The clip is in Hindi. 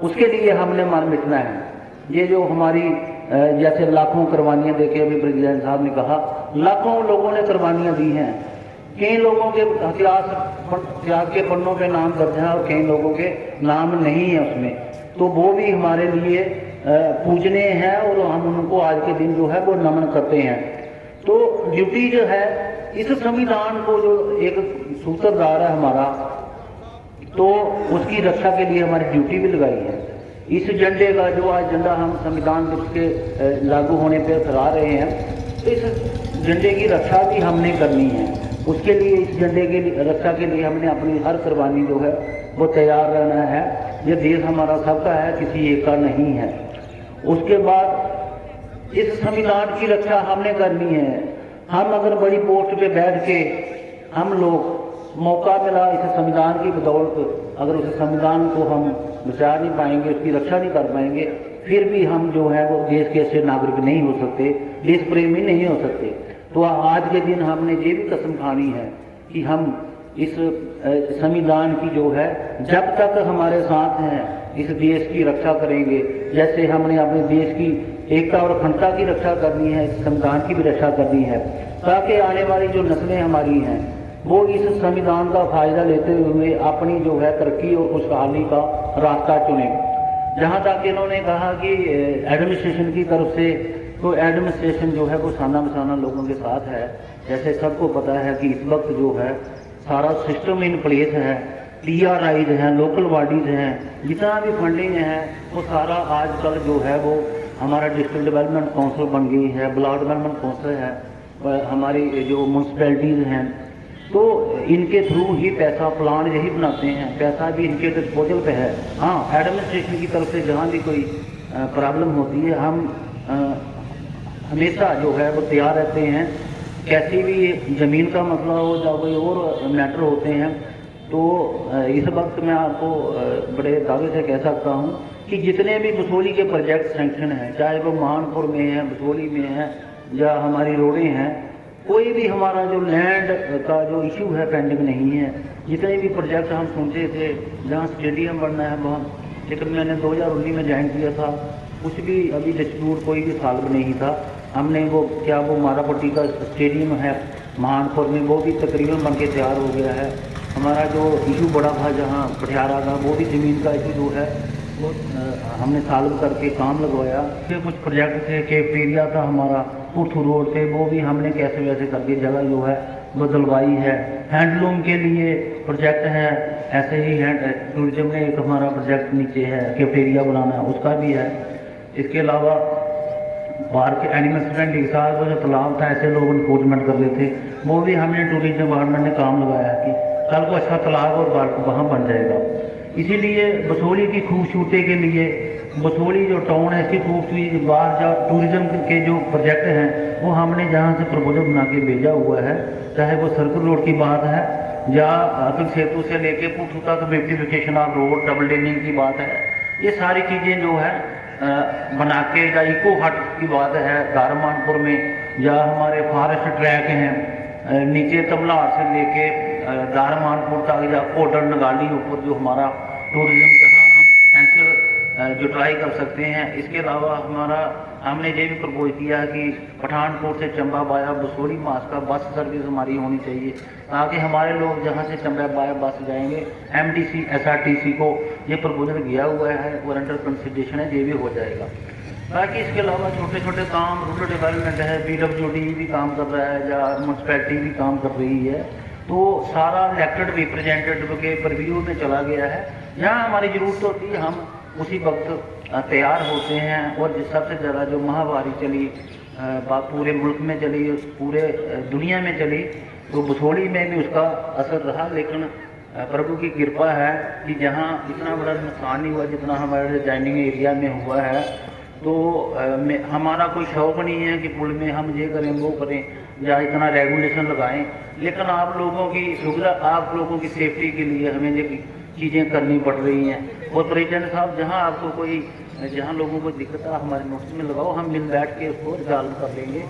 उसके लिए हमने मर मिटना है। ये जो हमारी जैसे लाखों कुर्बानियां देके अभी प्रेसिडेंट साहब ने कहा, लाखों लोगों ने कुर्बानियां दी हैं। कई लोगों के इतिहास के पन्नों पे नाम दर्ज है और कई लोगों के नाम नहीं है उसमें, तो वो भी हमारे लिए पूजनीय है और हम उनको आज के दिन जो है वो नमन करते हैं। तो ड्यूटी जो है इस संविधान को जो एक सूत्रधार है हमारा, तो उसकी रक्षा के लिए हमारी ड्यूटी भी लगाई है। इस झंडे का जो आज झंडा हम संविधान दिवस के लागू होने पर फहरा रहे हैं, तो इस झंडे की रक्षा भी हमने करनी है। उसके लिए इस झंडे की रक्षा के लिए हमने अपनी हर कुर्बानी जो है वो तैयार रहना है। ये देश हमारा सबका है, किसी एक का नहीं है। उसके बाद इस संविधान की रक्षा हमने करनी है। हम अगर बड़ी पोस्ट पे बैठ के हम लोग मौका मिला इस संविधान की बदौलत, अगर उस संविधान को हम बचा नहीं पाएंगे, उसकी रक्षा नहीं कर पाएंगे, फिर भी हम जो है वो देश के अच्छे नागरिक नहीं हो सकते, देश प्रेमी नहीं हो सकते। तो आज के दिन हमने ये भी कसम खानी है कि हम इस संविधान की जो है जब तक हमारे साथ हैं इस देश की रक्षा करेंगे। जैसे हमने अपने देश की एकता और अखंडता की रक्षा करनी है, इस संविधान की भी रक्षा करनी है, ताकि आने वाली जो नस्लें हमारी हैं वो इस संविधान का फायदा लेते हुए अपनी जो है तरक्की और खुशहाली का रास्ता चुने। जहाँ तक इन्होंने कहा कि एडमिनिस्ट्रेशन की तरफ से, तो एडमिनिस्ट्रेशन जो है वो साना बसाना लोगों के साथ है। जैसे सबको पता है कि इस वक्त जो है सारा सिस्टम इन प्लेस है, TRIs हैं, लोकल बॉडीज हैं, जितना भी फंडिंग है वो सारा आजकल जो है वो हमारा डिस्ट्रिक्ट डेवलपमेंट काउंसिल बन गई है, ब्लॉक डेवलपमेंट काउंसिल है, हमारी जो म्यूनसिपैलिटीज़ हैं, तो इनके थ्रू ही पैसा प्लान यही बनाते हैं, पैसा भी इनके डिस्पोजल पे है। हाँ, एडमिनिस्ट्रेशन की तरफ से जहाँ भी कोई प्रॉब्लम होती है हम हमेशा जो है वो तैयार रहते हैं। कैसी भी ज़मीन का मसला हो या कोई और मैटर होते हैं, तो इस वक्त मैं आपको बड़े दावे से कह सकता हूँ कि जितने भी बसोली के प्रोजेक्ट सैंक्शन हैं, चाहे वो महानपुर में है, बसोली में है या हमारी रोडें हैं, कोई भी हमारा जो लैंड का जो इशू है पेंडिंग नहीं है। जितने भी प्रोजेक्ट हम सुनते थे, जहाँ स्टेडियम बनना है वहाँ, लेकिन मैंने 2019 में ज्वाइन किया था, कुछ भी अभी डिस्प्यूट कोई भी सॉल्व नहीं था। हमने वो वो मारापट्टी का स्टेडियम है महानपुर में, वो भी तकरीबन बन के तैयार हो गया है। हमारा जो इशू बड़ा था जहाँ पटियाला का, वो भी ज़मीन का इशू जो है वो हमने सॉल्व करके काम लगवाया। फिर कुछ प्रोजेक्ट थे, कैफेटेरिया था हमारा पुरथू रोड पे, वो भी हमने कैसे वैसे करके जगह जो है बदलवाई है। हैंडलूम के लिए प्रोजेक्ट है, ऐसे ही टूरिज्म में एक हमारा प्रोजेक्ट नीचे है, कैफेटेरिया बनाना है, उसका भी है। इसके अलावा बाहर के एनिमल हस्बेंड्री के साथ वो जो तालाब था, ऐसे लोग इन्फोर्समेंट कर रहे थे, वो भी हमने टूरिज्म डिपार्टमेंट ने काम लगाया कि कल को अच्छा तालाब और वहाँ बन जाएगा। इसीलिए बसोली की खूबसूरती के लिए, बसोली जो टाउन है इसकी खूबसूरती, बाहर जो टूरिज्म के जो प्रोजेक्ट हैं वो हमने जहाँ से प्रपोजल बना के भेजा हुआ है, चाहे वो सर्कल रोड की बात है या अतुल सेतु से लेके पुरथू तक ब्यूटिफिकेशन ऑफ रोड, डबल डेनिंग की बात है, ये सारी चीज़ें जो है बना के, या इको हट की बात है गारमानपुर में, या हमारे फॉरेस्ट ट्रैक हैं नीचे तबलार से लेके गारमानपुर तक, या कोडर नगाली ऊपर जो हमारा टूरिज्म जहाँ हम पोटेंशियल जो ट्राई कर सकते हैं। इसके अलावा हमने ये भी प्रपोज किया है कि पठानकोट से चंबा बाया बसोली मास का बस सर्विस हमारी होनी चाहिए, ताकि हमारे लोग जहाँ से चंबा बाया बस जाएंगे, MTC SRTC को ये प्रपोजल किया हुआ है और अंडर कंसिडरेशन है, ये भी हो जाएगा। बाकी इसके अलावा छोटे छोटे काम, रूरल डेवलपमेंट है, PWD भी काम कर रहा है या म्यूनसिपैलिटी भी काम कर रही है, तो सारा इलेक्टेड रिप्रेजेंटेटिव के परव्यू में चला गया है। जहाँ हमारी ज़रूरत होती है हम उसी वक्त तैयार होते हैं। और जिस सबसे ज़्यादा जो महामारी चली, पूरे मुल्क में चली, पूरे दुनिया में चली, तो बसोली में भी उसका असर रहा। लेकिन प्रभु की कृपा है कि जहाँ इतना बड़ा नुकसान नहीं हुआ जितना हमारे जॉइनिंग एरिया में हुआ है। तो हमारा कोई शौक़ नहीं है कि पुल में हम ये करें वो करें या इतना रेगुलेशन लगाएं, लेकिन आप लोगों की सुविधा, आप लोगों की सेफ्टी के लिए हमें ये चीज़ें करनी पड़ रही हैं। और प्रेसिडेंट साहब, जहाँ आपको कोई, जहाँ लोगों को दिक्कत है हमारे नोटिस में लगाओ, हम मिल बैठ के उसको रिजॉल्व कर लेंगे।